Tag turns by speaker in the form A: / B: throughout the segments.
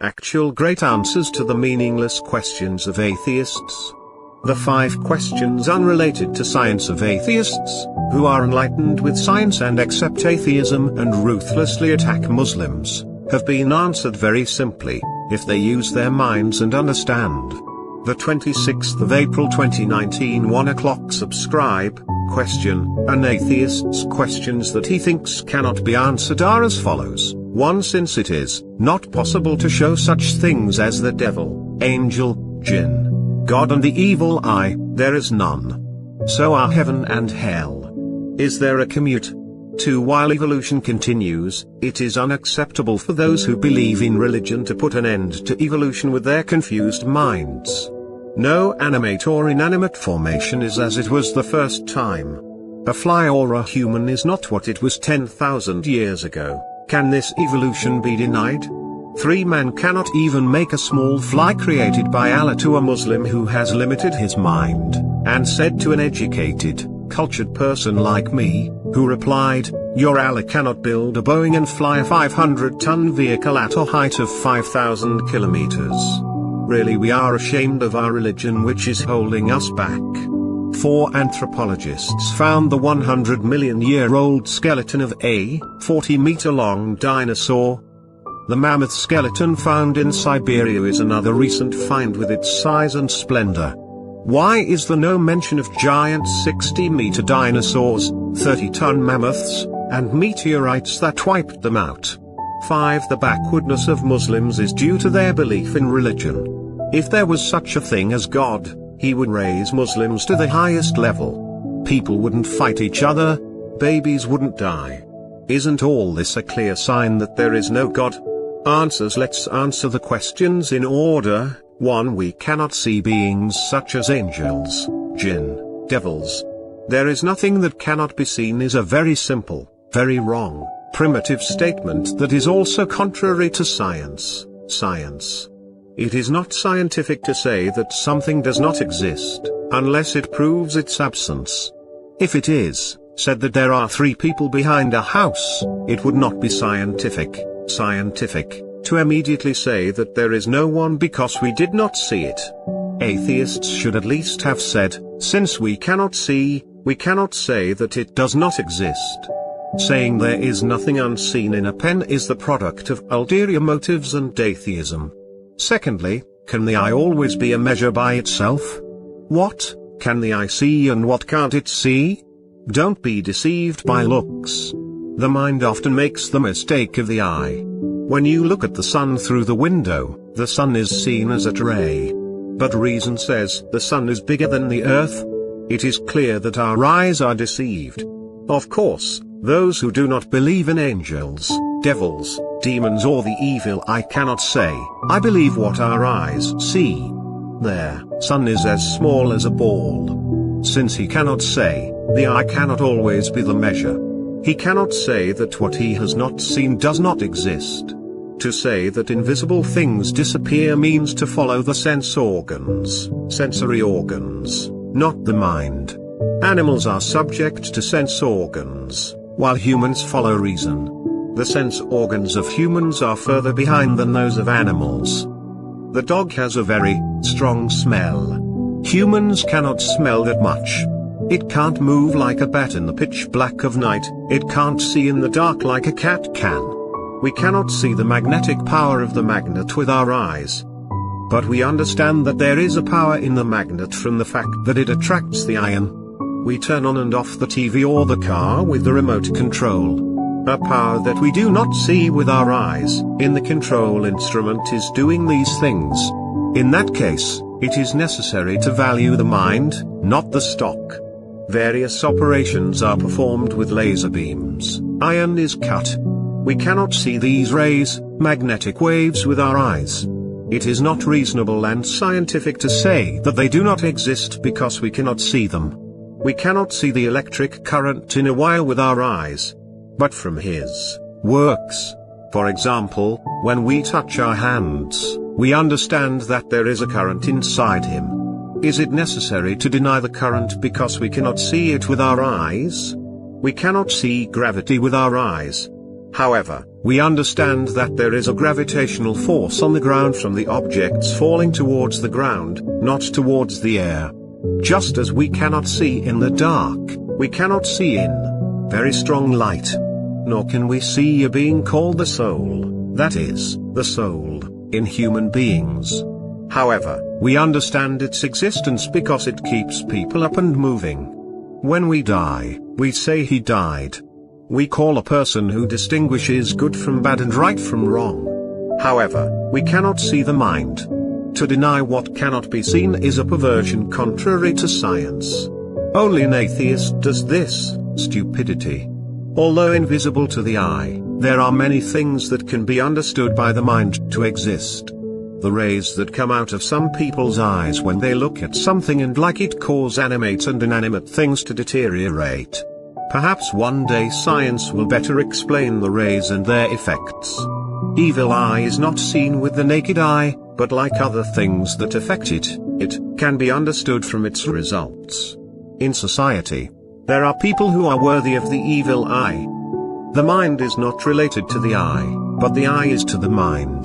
A: Actual great answers to the meaningless questions of atheists. The 5 questions unrelated to science of atheists, who are enlightened with science and accept atheism and ruthlessly attack Muslims, have been answered very simply, if they use their minds and understand. The 26th of April 2019 1 o'clock. Subscribe. Question. An atheist's questions that he thinks cannot be answered are as follows. 1. Since it is not possible to show such things as the devil, angel, jinn, God and the evil eye, there is none. So are heaven and hell. Is there a commute? 2. While evolution continues, it is unacceptable for those who believe in religion to put an end to evolution with their confused minds. No animate or inanimate formation is as it was the first time. A fly or a human is not what it was 10,000 years ago. Can this evolution be denied? 3. Man cannot even make a small fly created by Allah to a Muslim who has limited his mind, and said to an educated, cultured person like me, who replied, your Allah cannot build a Boeing and fly a 500-ton vehicle at a height of 5,000 kilometers. Really, we are ashamed of our religion, which is holding us back. 4. Anthropologists found the 100-million-year-old skeleton of a 40-meter-long dinosaur. The mammoth skeleton found in Siberia is another recent find with its size and splendor. Why is there no mention of giant 60-meter dinosaurs, 30-ton mammoths, and meteorites that wiped them out? 5. The backwardness of Muslims is due to their belief in religion. If there was such a thing as God, He would raise Muslims to the highest level. People wouldn't fight each other, babies wouldn't die. Isn't all this a clear sign that there is no God? Answers. Let's answer the questions in order. 1. We cannot see beings such as angels, jinn, devils. There is nothing that cannot be seen is a very simple, very wrong, primitive statement that is also contrary to science. It is not scientific to say that something does not exist, unless it proves its absence. If it is said that there are 3 people behind a house, it would not be scientific to immediately say that there is no one because we did not see it. Atheists should at least have said, since we cannot see, we cannot say that it does not exist. Saying there is nothing unseen in a pen is the product of ulterior motives and atheism. Secondly, can the eye always be a measure by itself? What can the eye see and what can't it see? Don't be deceived by looks. The mind often makes the mistake of the eye. When you look at the sun through the window, the sun is seen as a ray. But reason says the sun is bigger than the earth. It is clear that our eyes are deceived. Of course, those who do not believe in angels, devils, demons or the evil eye cannot say, I believe what our eyes see. Their sun is as small as a ball. Since he cannot say, the eye cannot always be the measure. He cannot say that what he has not seen does not exist. To say that invisible things disappear means to follow the sensory organs, not the mind. Animals are subject to sense organs, while humans follow reason. The sense organs of humans are further behind than those of animals. The dog has a very strong smell. Humans cannot smell that much. It can't move like a bat in the pitch black of night, it can't see in the dark like a cat can. We cannot see the magnetic power of the magnet with our eyes. But we understand that there is a power in the magnet from the fact that it attracts the iron. We turn on and off the TV or the car with the remote control. A power that we do not see with our eyes, in the control instrument is doing these things. In that case, it is necessary to value the mind, not the stock. Various operations are performed with laser beams. Iron is cut. We cannot see these rays, magnetic waves with our eyes. It is not reasonable and scientific to say that they do not exist because we cannot see them. We cannot see the electric current in a wire with our eyes. But from his works. For example, when we touch our hands, we understand that there is a current inside him. Is it necessary to deny the current because we cannot see it with our eyes? We cannot see gravity with our eyes. However, We understand that there is a gravitational force on the ground from the objects falling towards the ground, not towards the air. Just as we cannot see in the dark, we cannot see in very strong light. Nor can we see a being called the soul, that is, the soul, in human beings. However, we understand its existence because it keeps people up and moving. When we die, we say he died. We call a person who distinguishes good from bad and right from wrong. However, we cannot see the mind. To deny what cannot be seen is a perversion contrary to science. Only an atheist does this, stupidity. Although invisible to the eye, there are many things that can be understood by the mind to exist. The rays that come out of some people's eyes when they look at something and like it cause animate and inanimate things to deteriorate. Perhaps one day science will better explain the rays and their effects. Evil eye is not seen with the naked eye, but like other things that affect it, it can be understood from its results. In society, there are people who are worthy of the evil eye. The mind is not related to the eye, but the eye is to the mind.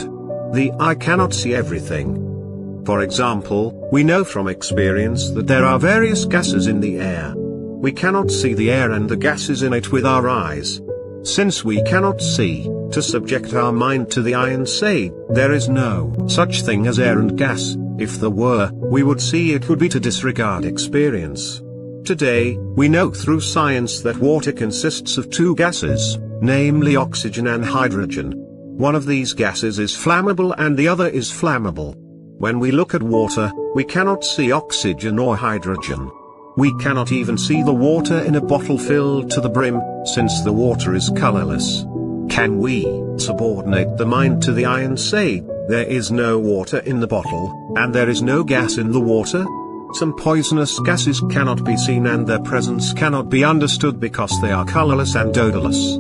A: The eye cannot see everything. For example, we know from experience that there are various gases in the air. We cannot see the air and the gases in it with our eyes. Since we cannot see, to subject our mind to the eye and say, there is no such thing as air and gas, if there were, we would see it would be to disregard experience. Today, we know through science that water consists of two gases, namely oxygen and hydrogen. One of these gases is flammable and the other is flammable. When we look at water, we cannot see oxygen or hydrogen. We cannot even see the water in a bottle filled to the brim, since the water is colorless. Can we subordinate the mind to the eye and say, there is no water in the bottle, and there is no gas in the water? Some poisonous gases cannot be seen and their presence cannot be understood because they are colorless and odorless.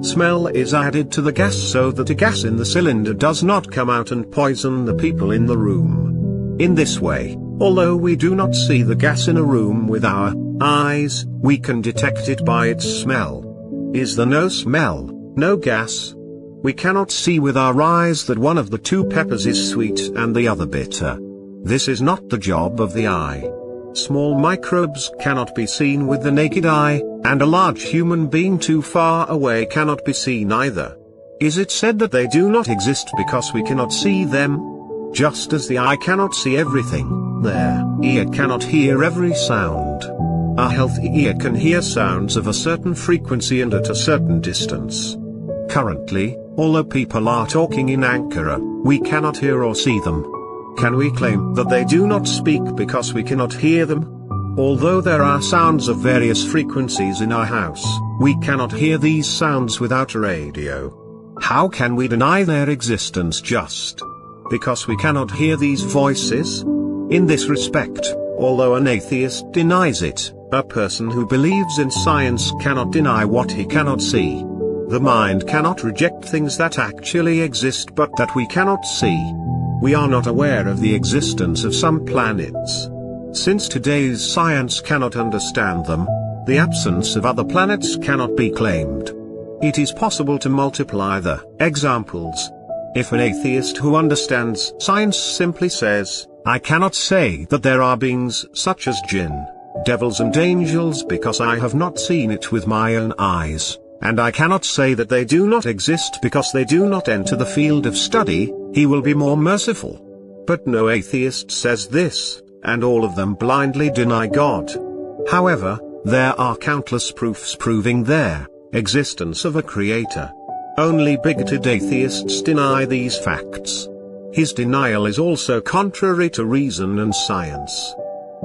A: Smell is added to the gas so that a gas in the cylinder does not come out and poison the people in the room. In this way, although we do not see the gas in a room with our eyes, we can detect it by its smell. Is there no smell, no gas? We cannot see with our eyes that one of the two peppers is sweet and the other bitter. This is not the job of the eye. Small microbes cannot be seen with the naked eye, and a large human being too far away cannot be seen either. Is it said that they do not exist because we cannot see them? Just as the eye cannot see everything, their ear cannot hear every sound. A healthy ear can hear sounds of a certain frequency and at a certain distance. Currently, although people are talking in Ankara, we cannot hear or see them. Can we claim that they do not speak because we cannot hear them? Although there are sounds of various frequencies in our house, we cannot hear these sounds without a radio. How can we deny their existence just because we cannot hear these voices? In this respect, although an atheist denies it, a person who believes in science cannot deny what he cannot see. The mind cannot reject things that actually exist but that we cannot see. We are not aware of the existence of some planets. Since today's science cannot understand them, the absence of other planets cannot be claimed. It is possible to multiply the examples. If an atheist who understands science simply says, I cannot say that there are beings such as jinn, devils and angels because I have not seen it with my own eyes, and I cannot say that they do not exist because they do not enter the field of study, he will be more merciful. But no atheist says this, and all of them blindly deny God. However, there are countless proofs proving their existence of a creator. Only bigoted atheists deny these facts. His denial is also contrary to reason and science.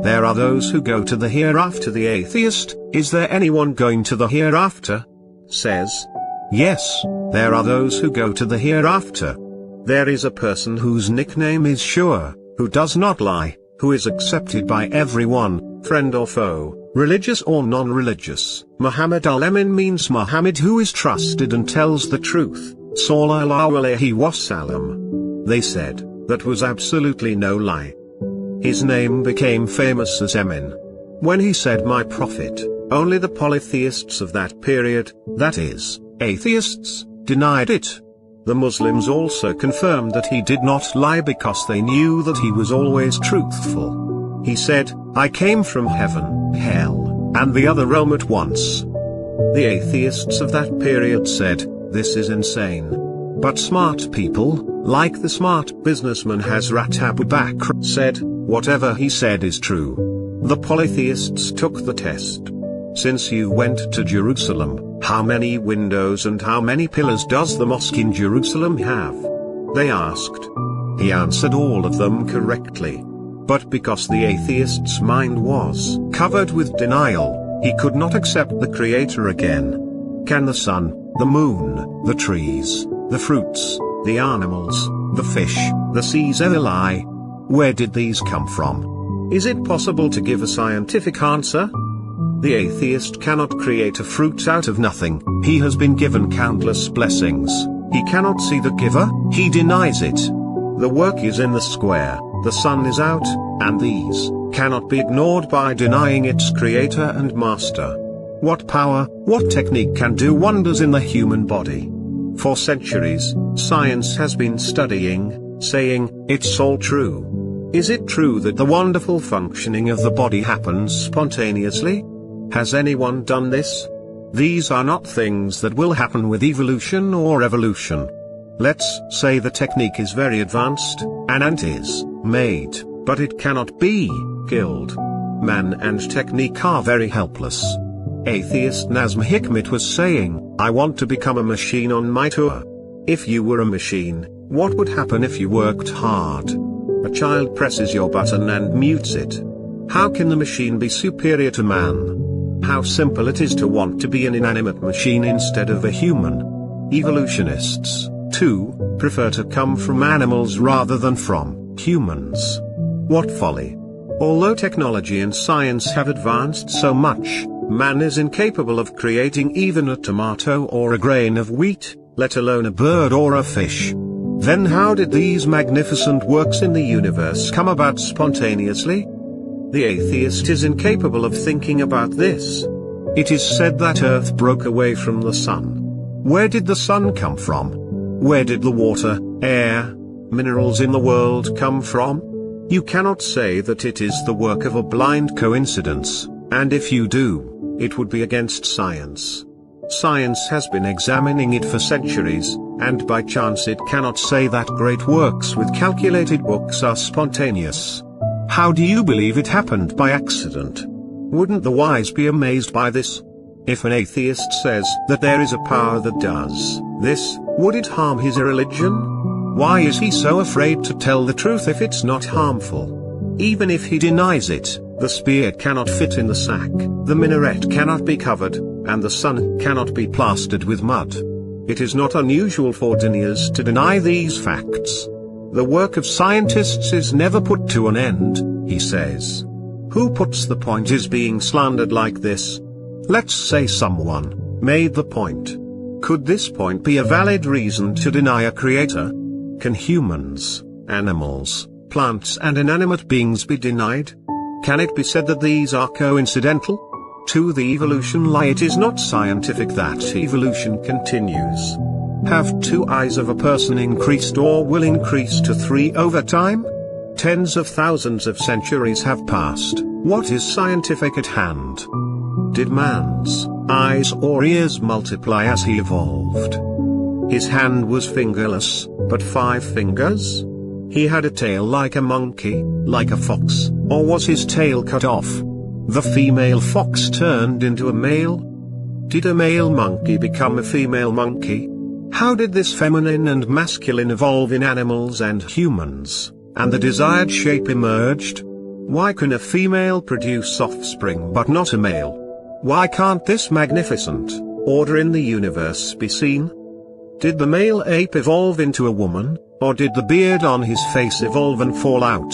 A: There are those who go to the hereafter. The atheist, is there anyone going to the hereafter? Says, yes, there are those who go to the hereafter. There is a person whose nickname is Sure, who does not lie, who is accepted by everyone, friend or foe, religious or non-religious. Muhammad al-Amin means Muhammad who is trusted and tells the truth, sallallahu alayhi wasallam. They said, that was absolutely no lie. His name became famous as Amin. When he said my prophet, only the polytheists of that period, that is, atheists, denied it. The Muslims also confirmed that he did not lie because they knew that he was always truthful. He said, "I came from heaven, hell, and the other realm at once." The atheists of that period said, "This is insane." But smart people, like the smart businessman Hazrat Abu Bakr, said, "Whatever he said is true." The polytheists took the test. "Since you went to Jerusalem, how many windows and how many pillars does the mosque in Jerusalem have?" they asked. He answered all of them correctly. But because the atheist's mind was covered with denial, he could not accept the Creator again. Can the sun, the moon, the trees, the fruits, the animals, the fish, the seas ever lie? Where did these come from? Is it possible to give a scientific answer? The atheist cannot create a fruit out of nothing. He has been given countless blessings. He cannot see the giver, he denies it. The work is in the square, the sun is out, and these cannot be ignored by denying its creator and master. What power, what technique can do wonders in the human body? For centuries, science has been studying, saying, "It's all true." Is it true that the wonderful functioning of the body happens spontaneously? Has anyone done this? These are not things that will happen with evolution or evolution. Let's say the technique is very advanced, an ant is made, but it cannot be killed. Man and technique are very helpless. Atheist Nazm Hikmet was saying, "I want to become a machine on my tour." If you were a machine, what would happen if you worked hard? A child presses your button and mutes it. How can the machine be superior to man? How simple it is to want to be an inanimate machine instead of a human. Evolutionists, too, prefer to come from animals rather than from humans. What folly! Although technology and science have advanced so much, man is incapable of creating even a tomato or a grain of wheat, let alone a bird or a fish. Then how did these magnificent works in the universe come about spontaneously? The atheist is incapable of thinking about this. It is said that Earth broke away from the sun. Where did the sun come from? Where did the water, air, minerals in the world come from? You cannot say that it is the work of a blind coincidence, and if you do, it would be against science. Science has been examining it for centuries, and by chance it cannot say that great works with calculated books are spontaneous. How do you believe it happened by accident? Wouldn't the wise be amazed by this? If an atheist says that there is a power that does this, would it harm his religion? Why is he so afraid to tell the truth if it's not harmful? Even if he denies it, the spear cannot fit in the sack, the minaret cannot be covered, and the sun cannot be plastered with mud. It is not unusual for deniers to deny these facts. The work of scientists is never put to an end, he says. Who puts the point is being slandered like this? Let's say someone made the point. Could this point be a valid reason to deny a creator? Can humans, animals, plants and inanimate beings be denied? Can it be said that these are coincidental? To the evolution lie it is not scientific that evolution continues. Have 2 eyes of a person increased or will increase to 3 over time? Tens of thousands of centuries have passed. What is scientific at hand? Did man's eyes or ears multiply as he evolved? His hand was fingerless, but 5 fingers? He had a tail like a monkey, like a fox, or was his tail cut off? The female fox turned into a male? Did a male monkey become a female monkey? How did this feminine and masculine evolve in animals and humans, and the desired shape emerged? Why can a female produce offspring but not a male? Why can't this magnificent order in the universe be seen? Did the male ape evolve into a woman, or did the beard on his face evolve and fall out?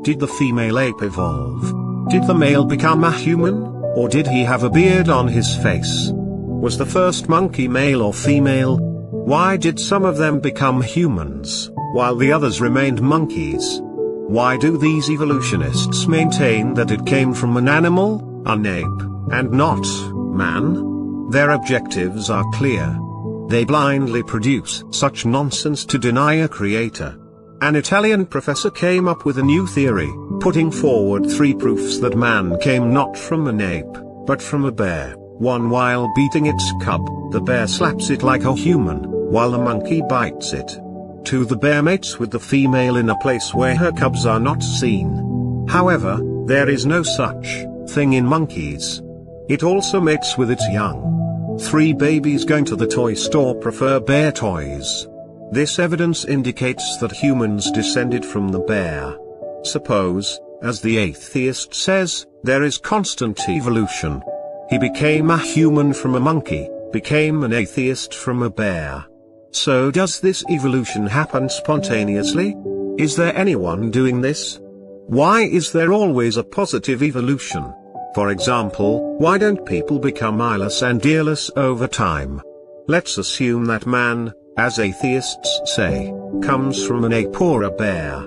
A: Did the female ape evolve? Did the male become a human, or did he have a beard on his face? Was the first monkey male or female? Why did some of them become humans, while the others remained monkeys? Why do these evolutionists maintain that it came from an animal, an ape, and not man? Their objectives are clear. They blindly produce such nonsense to deny a creator. An Italian professor came up with a new theory, putting forward 3 proofs that man came not from an ape, but from a bear. 1. While beating its cub, the bear slaps it like a human, while the monkey bites it. 2. The bear mates with the female in a place where her cubs are not seen. However, there is no such thing in monkeys. It also mates with its young. 3. Babies going to the toy store prefer bear toys. This evidence indicates that humans descended from the bear. Suppose, as the atheist says, there is constant evolution. He became a human from a monkey, became an atheist from a bear. So does this evolution happen spontaneously? Is there anyone doing this? Why is there always a positive evolution? For example, why don't people become eyeless and earless over time? Let's assume that man, as atheists say, comes from an ape or a bear.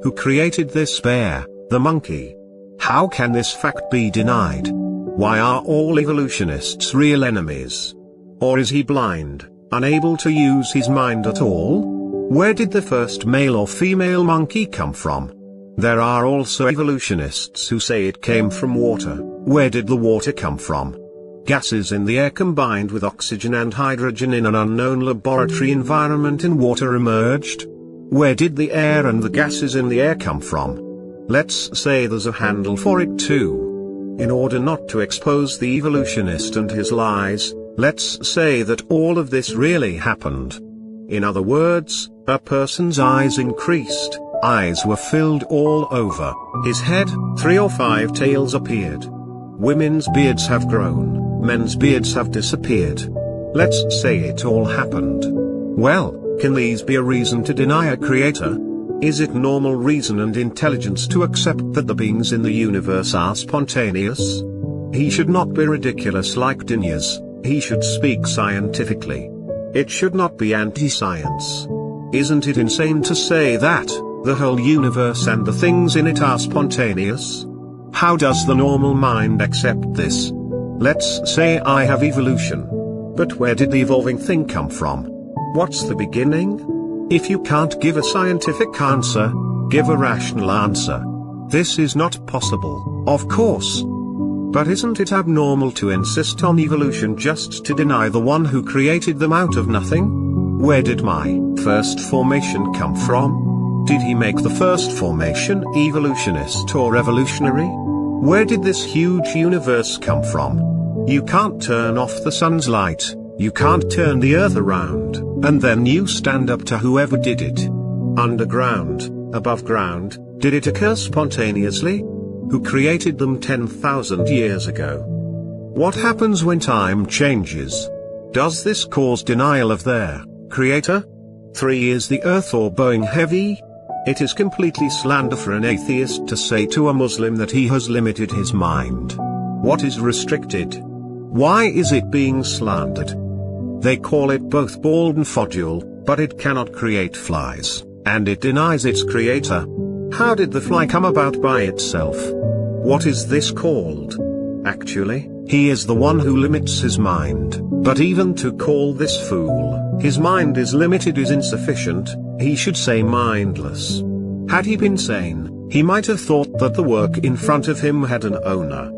A: Who created this bear, the monkey? How can this fact be denied? Why are all evolutionists real enemies? Or is he blind, unable to use his mind at all? Where did the first male or female monkey come from? There are also evolutionists who say it came from water. Where did the water come from? Gases in the air combined with oxygen and hydrogen in an unknown laboratory environment in water emerged. Where did the air and the gases in the air come from? Let's say there's a handle for it too. In order not to expose the evolutionist and his lies, let's say that all of this really happened. In other words, a person's eyes increased. Eyes were filled all over his head, 3 or 5 tails appeared. Women's beards have grown, men's beards have disappeared. Let's say it all happened. Well, can these be a reason to deny a creator? Is it normal reason and intelligence to accept that the beings in the universe are spontaneous? He should not be ridiculous like Deists, he should speak scientifically. It should not be anti-science. Isn't it insane to say that the whole universe and the things in it are spontaneous? How does the normal mind accept this? Let's say I have evolution. But where did the evolving thing come from? What's the beginning? If you can't give a scientific answer, give a rational answer. This is not possible, of course. But isn't it abnormal to insist on evolution just to deny the one who created them out of nothing? Where did my first formation come from? Did he make the first formation evolutionist or evolutionary? Where did this huge universe come from? You can't turn off the sun's light, you can't turn the earth around, and then you stand up to whoever did it. Underground, above ground, did it occur spontaneously? Who created them 10,000 years ago? What happens when time changes? Does this cause denial of their creator? 3. Is the earth or Boeing heavy? It is completely slander for an atheist to say to a Muslim that he has limited his mind. What is restricted? Why is it being slandered? They call it both bald and fodule, but it cannot create flies, and it denies its creator. How did the fly come about by itself? What is this called? Actually, he is the one who limits his mind, but even to call this fool, his mind is limited is insufficient, he should say mindless. Had he been sane, he might have thought that the work in front of him had an owner.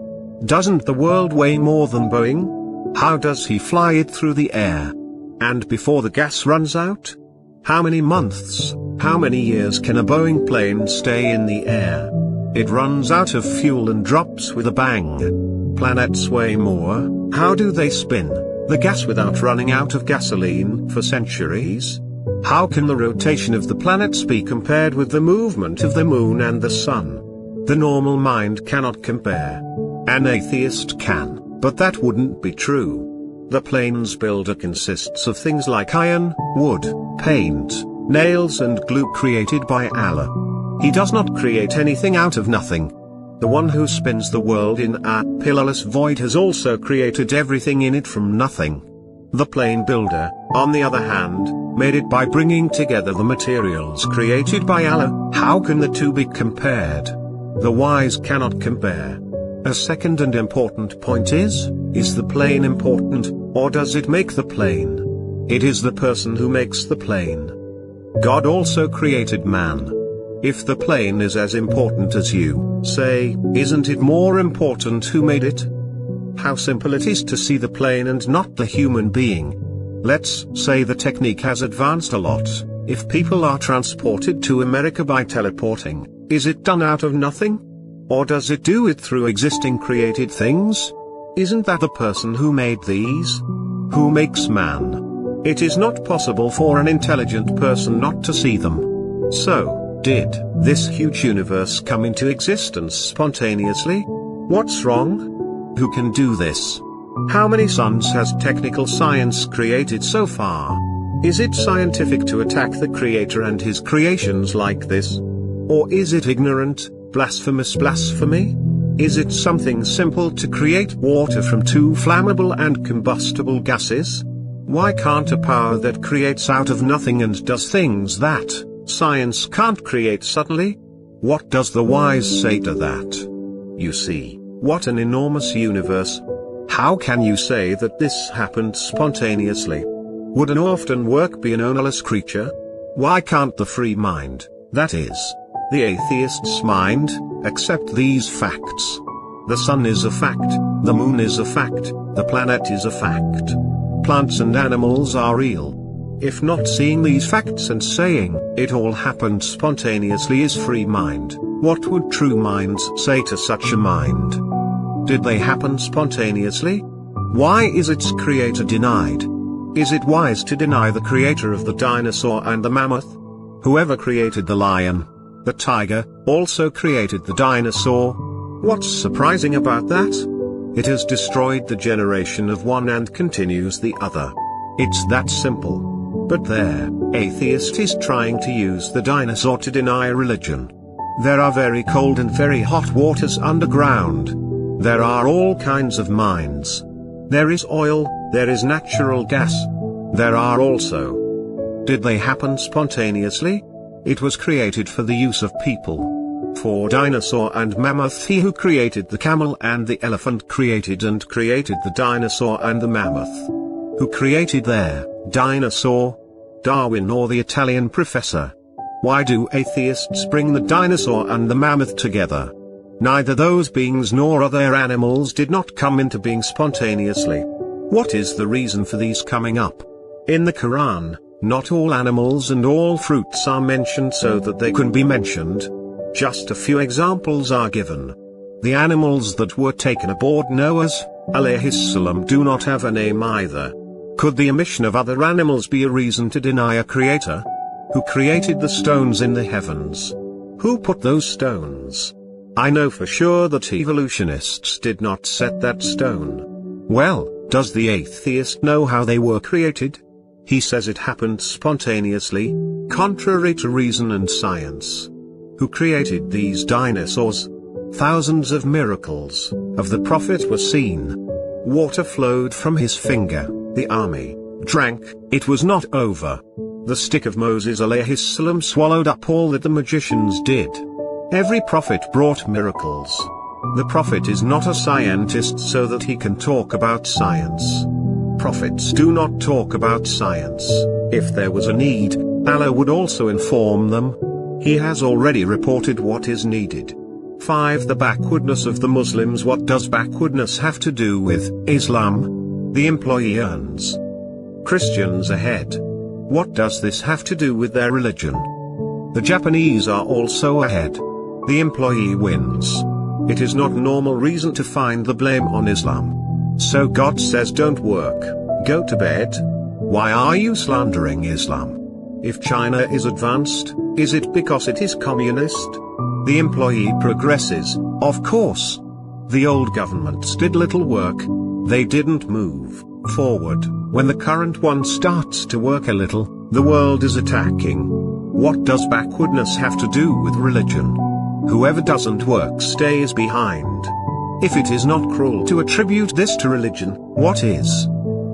A: Doesn't the world weigh more than Boeing? How does he fly it through the air? And before the gas runs out? How many months, how many years can a Boeing plane stay in the air? It runs out of fuel and drops with a bang. Planets weigh more, how do they spin the gas without running out of gasoline for centuries? How can the rotation of the planets be compared with the movement of the moon and the sun? The normal mind cannot compare. An atheist can, but that wouldn't be true. The plane's builder consists of things like iron, wood, paint, nails and glue created by Allah. He does not create anything out of nothing. The one who spins the world in a pillarless void has also created everything in it from nothing. The plane builder, on the other hand, made it by bringing together the materials created by Allah. How can the two be compared? The wise cannot compare. A second and important point is the plane important, or does it make the plane? It is the person who makes the plane. God also created man. If the plane is as important as you say, isn't it more important who made it? How simple it is to see the plane and not the human being. Let's say the technique has advanced a lot. If people are transported to America by teleporting, is it done out of nothing? Or does it do it through existing created things? Isn't that the person who made these? Who makes man? It is not possible for an intelligent person not to see them. So, did this huge universe come into existence spontaneously? What's wrong? Who can do this? How many suns has technical science created so far? Is it scientific to attack the Creator and His creations like this? Or is it ignorant, blasphemous blasphemy? Is it something simple to create water from two flammable and combustible gases? Why can't a power that creates out of nothing and does things that science can't create suddenly? What does the wise say to that? You see, what an enormous universe. How can you say that this happened spontaneously? Would an often work be an ownerless creature? Why can't the free mind, that is, the atheist's mind, accept these facts? The sun is a fact, the moon is a fact, the planet is a fact. Plants and animals are real. If not seeing these facts and saying, it all happened spontaneously is free mind, what would true minds say to such a mind? Did they happen spontaneously? Why is its creator denied? Is it wise to deny the creator of the dinosaur and the mammoth? Whoever created the lion, the tiger, also created the dinosaur. What's surprising about that? It has destroyed the generation of one and continues the other. It's that simple. But there, atheist is trying to use the dinosaur to deny religion. There are very cold and very hot waters underground. There are all kinds of mines. There is oil, there is natural gas. There are also. Did they happen spontaneously? It was created for the use of people. For dinosaur and mammoth, he who created the camel and the elephant created the dinosaur and the mammoth. Who created their dinosaur? Darwin or the Italian professor? Why do atheists bring the dinosaur and the mammoth together? Neither those beings nor other animals did not come into being spontaneously. What is the reason for these coming up? In the Quran, not all animals and all fruits are mentioned so that they can be mentioned. Just a few examples are given. The animals that were taken aboard Noah's, alayhis salam, do not have a name either. Could the omission of other animals be a reason to deny a creator? Who created the stones in the heavens? Who put those stones? I know for sure that evolutionists did not set that stone. Well, does the atheist know how they were created? He says it happened spontaneously, contrary to reason and science. Who created these dinosaurs? Thousands of miracles of the prophet were seen. Water flowed from his finger, the army drank, it was not over. The stick of Moses alayhis salam swallowed up all that the magicians did. Every prophet brought miracles. The prophet is not a scientist so that he can talk about science. Prophets do not talk about science. If there was a need, Allah would also inform them. He has already reported what is needed. 5. The backwardness of the Muslims. What does backwardness have to do with Islam? The employee earns. Christians ahead. What does this have to do with their religion? The Japanese are also ahead. The employee wins. It is not normal reason to find the blame on Islam. So God says don't work, go to bed. Why are you slandering Islam? If China is advanced, is it because it is communist? The employee progresses, of course. The old governments did little work. They didn't move forward. When the current one starts to work a little, the world is attacking. What does backwardness have to do with religion? Whoever doesn't work stays behind. If it is not cruel to attribute this to religion, what is?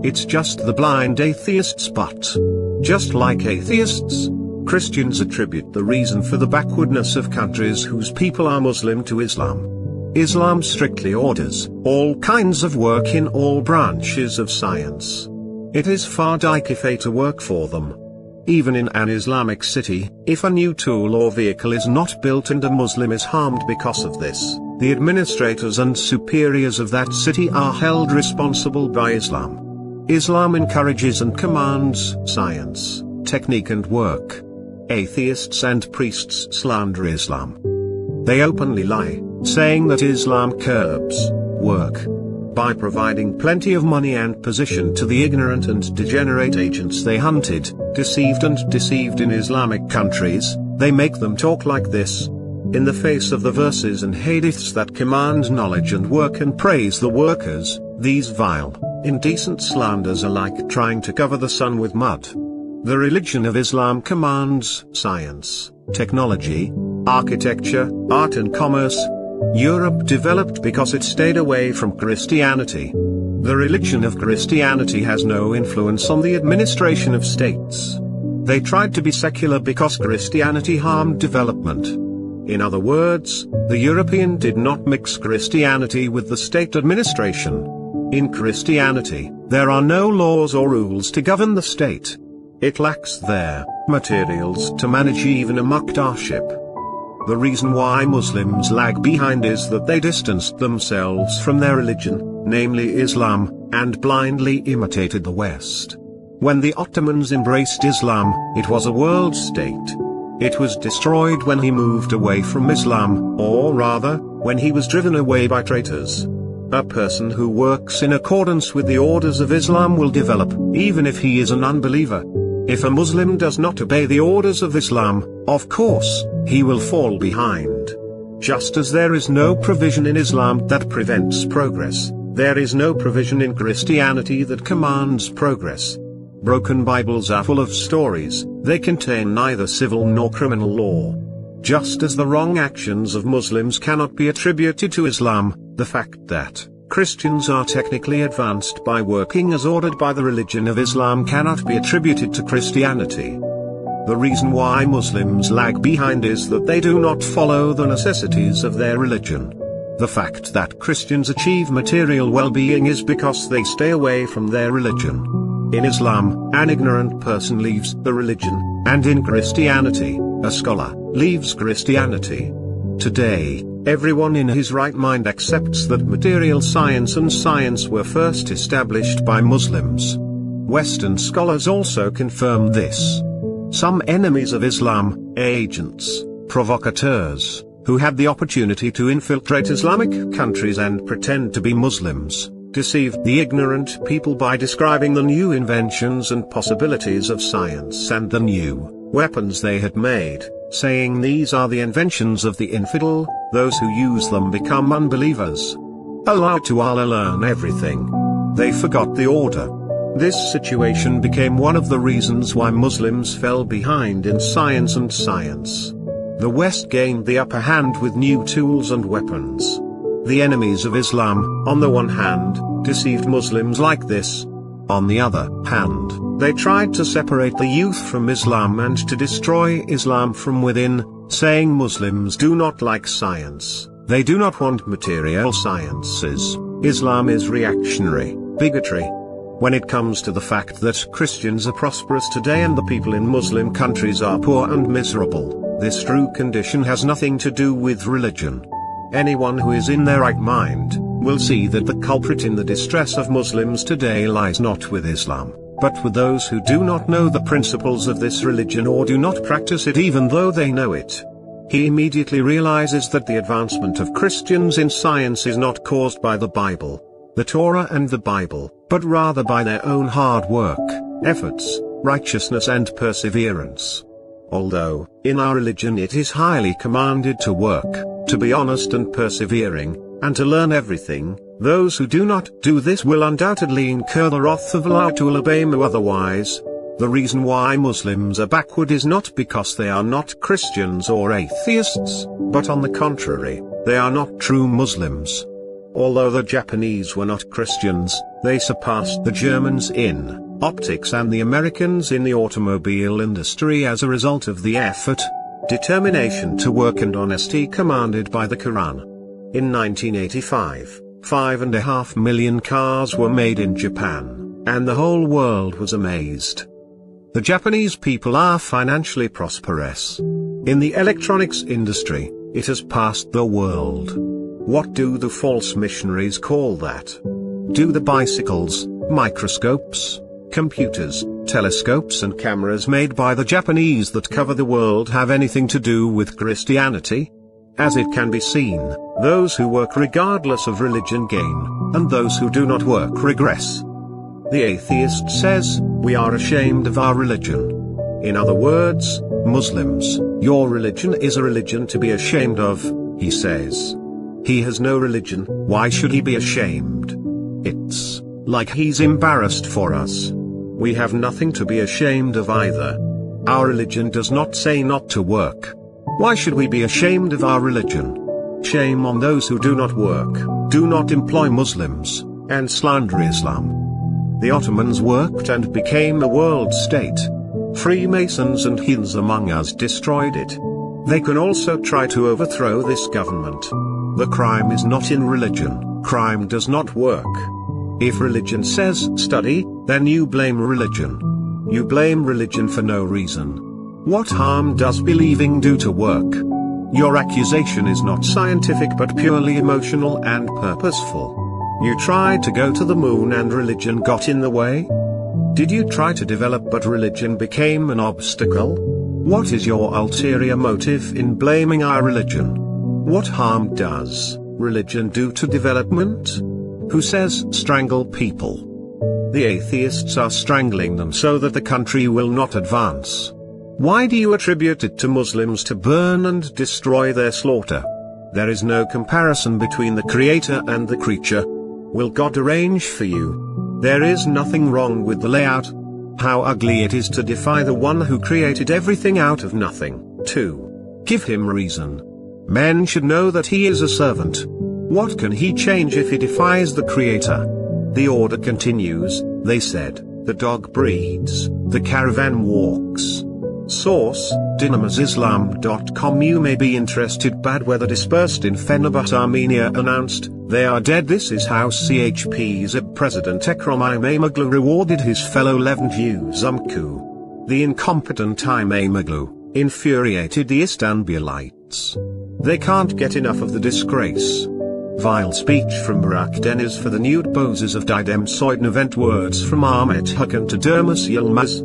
A: It's just the blind atheist's butt. Just like atheists, Christians attribute the reason for the backwardness of countries whose people are Muslim to Islam. Islam strictly orders all kinds of work in all branches of science. It is far dikefay to work for them. Even in an Islamic city, if a new tool or vehicle is not built and a Muslim is harmed because of this, the administrators and superiors of that city are held responsible by Islam. Islam encourages and commands science, technique and work. Atheists and priests slander Islam. They openly lie, saying that Islam curbs work. By providing plenty of money and position to the ignorant and degenerate agents they hunted, deceived in Islamic countries, they make them talk like this. In the face of the verses and hadiths that command knowledge and work and praise the workers, these vile, indecent slanders are like trying to cover the sun with mud. The religion of Islam commands science, technology, architecture, art and commerce. Europe developed because it stayed away from Christianity. The religion of Christianity has no influence on the administration of states. They tried to be secular because Christianity harmed development. In other words, the European did not mix Christianity with the state administration. In Christianity, there are no laws or rules to govern the state. It lacks their materials to manage even a muqtarship. The reason why Muslims lag behind is that they distanced themselves from their religion, namely Islam, and blindly imitated the West. When the Ottomans embraced Islam, it was a world state. It was destroyed when he moved away from Islam, or rather, when he was driven away by traitors. A person who works in accordance with the orders of Islam will develop, even if he is an unbeliever. If a Muslim does not obey the orders of Islam, of course, he will fall behind. Just as there is no provision in Islam that prevents progress, there is no provision in Christianity that commands progress. Broken Bibles are full of stories, they contain neither civil nor criminal law. Just as the wrong actions of Muslims cannot be attributed to Islam, the fact that Christians are technically advanced by working as ordered by the religion of Islam cannot be attributed to Christianity. The reason why Muslims lag behind is that they do not follow the necessities of their religion. The fact that Christians achieve material well-being is because they stay away from their religion. In Islam, an ignorant person leaves the religion, and in Christianity, a scholar leaves Christianity. Today, everyone in his right mind accepts that material science and science were first established by Muslims. Western scholars also confirm this. Some enemies of Islam, agents, provocateurs, who had the opportunity to infiltrate Islamic countries and pretend to be Muslims, deceived the ignorant people by describing the new inventions and possibilities of science and the new weapons they had made, saying these are the inventions of the infidel. Those who use them become unbelievers. Allow to Allah learn everything. They forgot the order. This situation became one of the reasons why Muslims fell behind in science and science. The West gained the upper hand with new tools and weapons. The enemies of Islam, on the one hand, deceived Muslims like this. On the other hand, they tried to separate the youth from Islam and to destroy Islam from within, saying Muslims do not like science, they do not want material sciences, Islam is reactionary, bigotry. When it comes to the fact that Christians are prosperous today and the people in Muslim countries are poor and miserable, this true condition has nothing to do with religion. Anyone who is in their right mind will see that the culprit in the distress of Muslims today lies not with Islam, but with those who do not know the principles of this religion or do not practice it even though they know it. He immediately realizes that the advancement of Christians in science is not caused by the Bible, the Torah and the Bible, but rather by their own hard work, efforts, righteousness and perseverance. Although, in our religion it is highly commanded to work, to be honest and persevering, and to learn everything, those who do not do this will undoubtedly incur the wrath of Allah to obey Him otherwise. The reason why Muslims are backward is not because they are not Christians or atheists, but on the contrary, they are not true Muslims. Although the Japanese were not Christians, they surpassed the Germans in optics and the Americans in the automobile industry as a result of the effort, determination to work and honesty commanded by the Quran. In 1985, 5.5 million cars were made in Japan. And the whole world was amazed. The Japanese people are financially prosperous. In the electronics industry, it has passed the world. What do the false missionaries call that? Do the bicycles, microscopes, computers, telescopes and cameras made by the Japanese that cover the world have anything to do with Christianity? As it can be seen, those who work regardless of religion gain, and those who do not work regress. The atheist says, "We are ashamed of our religion." In other words, Muslims, your religion is a religion to be ashamed of, he says. He has no religion, why should he be ashamed? It's like he's embarrassed for us. We have nothing to be ashamed of either. Our religion does not say not to work. Why should we be ashamed of our religion? Shame on those who do not work, do not employ Muslims, and slander Islam. The Ottomans worked and became a world state. Freemasons and heathens among us destroyed it. They can also try to overthrow this government. The crime is not in religion, crime does not work. If religion says study, then you blame religion. You blame religion for no reason. What harm does believing do to work? Your accusation is not scientific but purely emotional and purposeful. You tried to go to the moon and religion got in the way? Did you try to develop but religion became an obstacle? What is your ulterior motive in blaming our religion? What harm does religion do to development? Who says strangle people? The atheists are strangling them so that the country will not advance. Why do you attribute it to Muslims to burn and destroy their slaughter? There is no comparison between the creator and the creature. Will God arrange for you? There is nothing wrong with the layout. How ugly it is to defy the one who created everything out of nothing. 2. Give him reason. Men should know that he is a servant. What can he change if he defies the creator? The order continues, they said, the dog breeds, the caravan walks. Source, dynamisislam.com. You may be interested. Bad weather dispersed in Fenerbahce, Armenia announced, they are dead. This is how CHP's President Ekrem İmamoğlu rewarded his fellow Levant Uzumcu. The incompetent İmamoğlu infuriated the Istanbulites. They can't get enough of the disgrace. Vile speech from Burak Deniz for the nude poses of Deizm. Soyden event words from Ahmet Hakan to Durmus Yilmaz.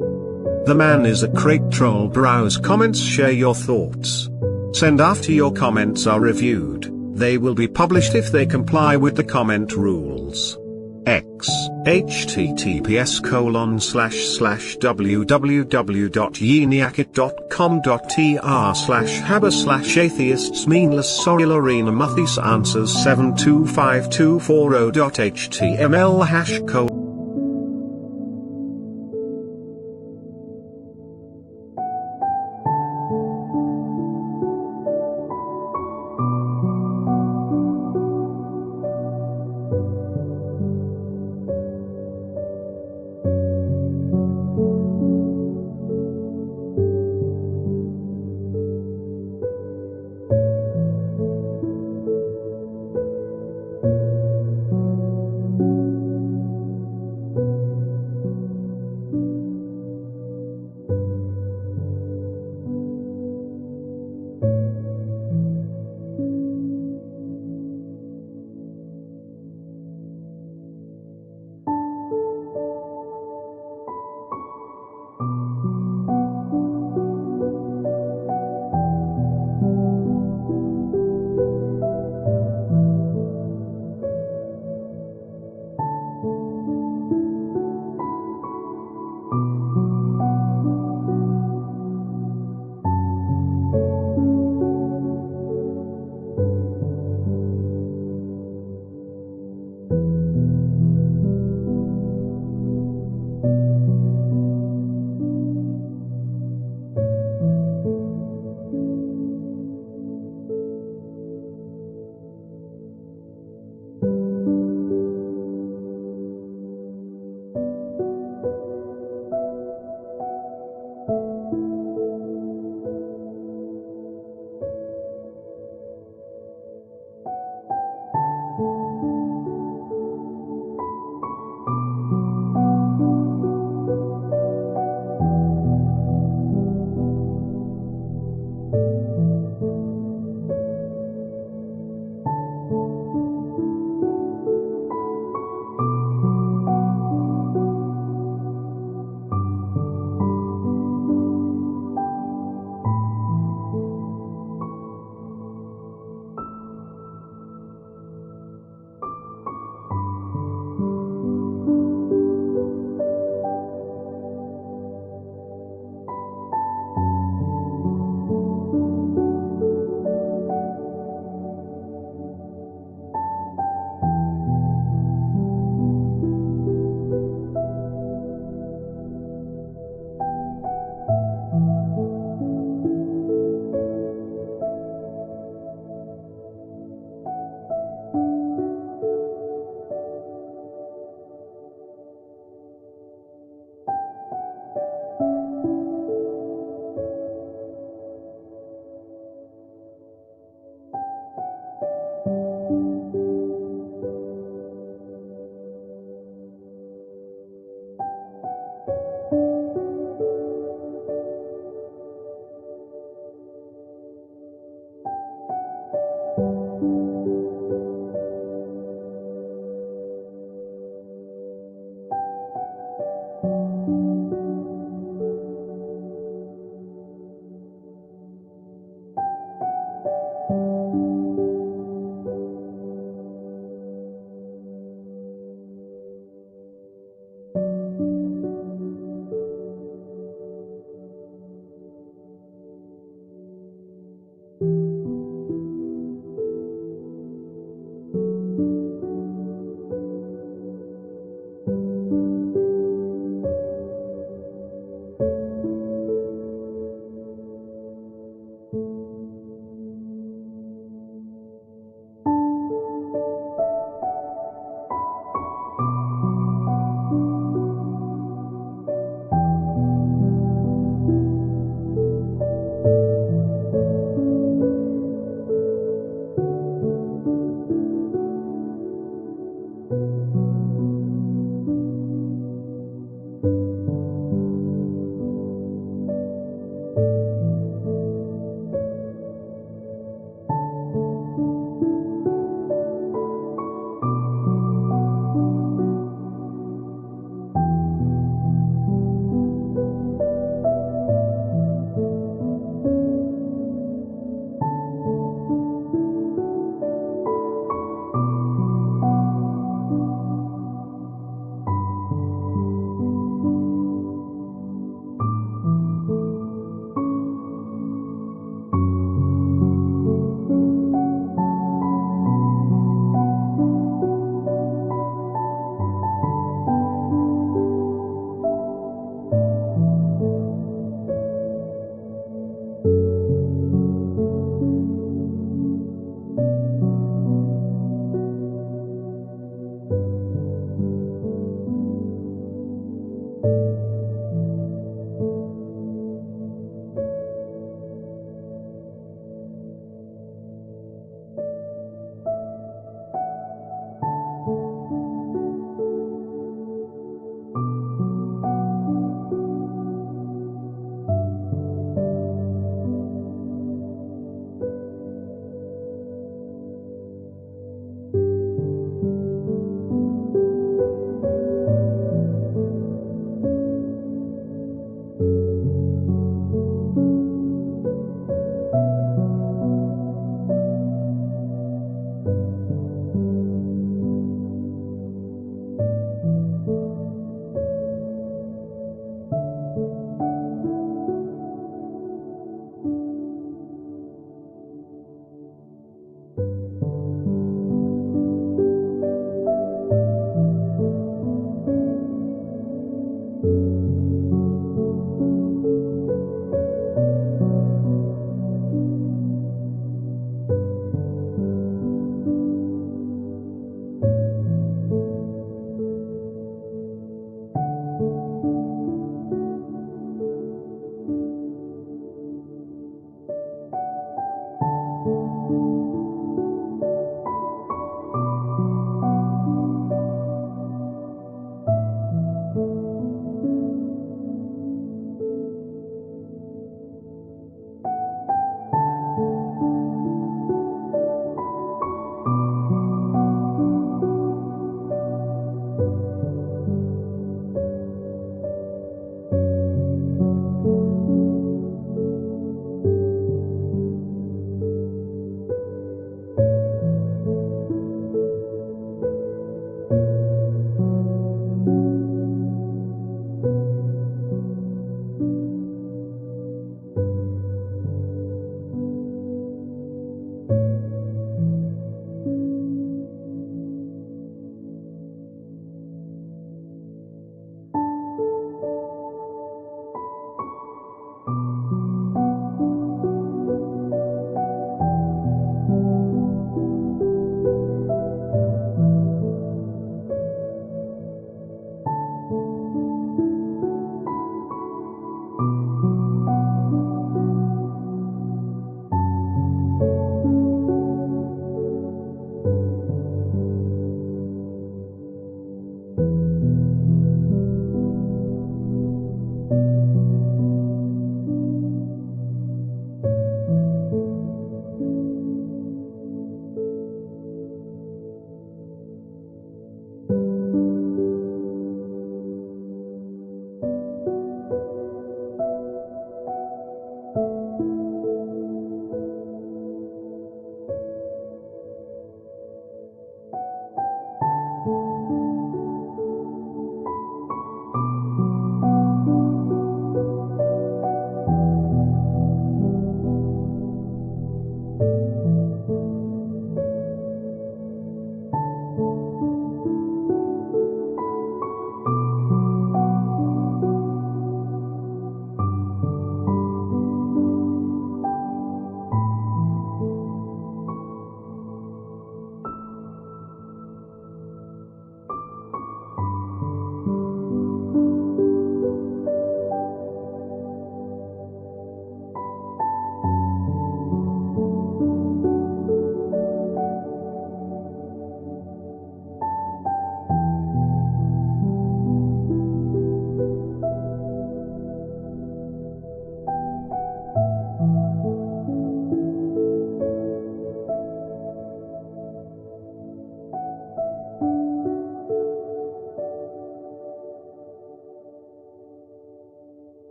A: The man is a great troll. Browse comments, share your thoughts. Send after your comments are reviewed. They will be published if they comply with the comment rules. X https://www.yeniakit.com.tr/haba/atheists meanless sorry Lorena Muthis answers 725240.html #.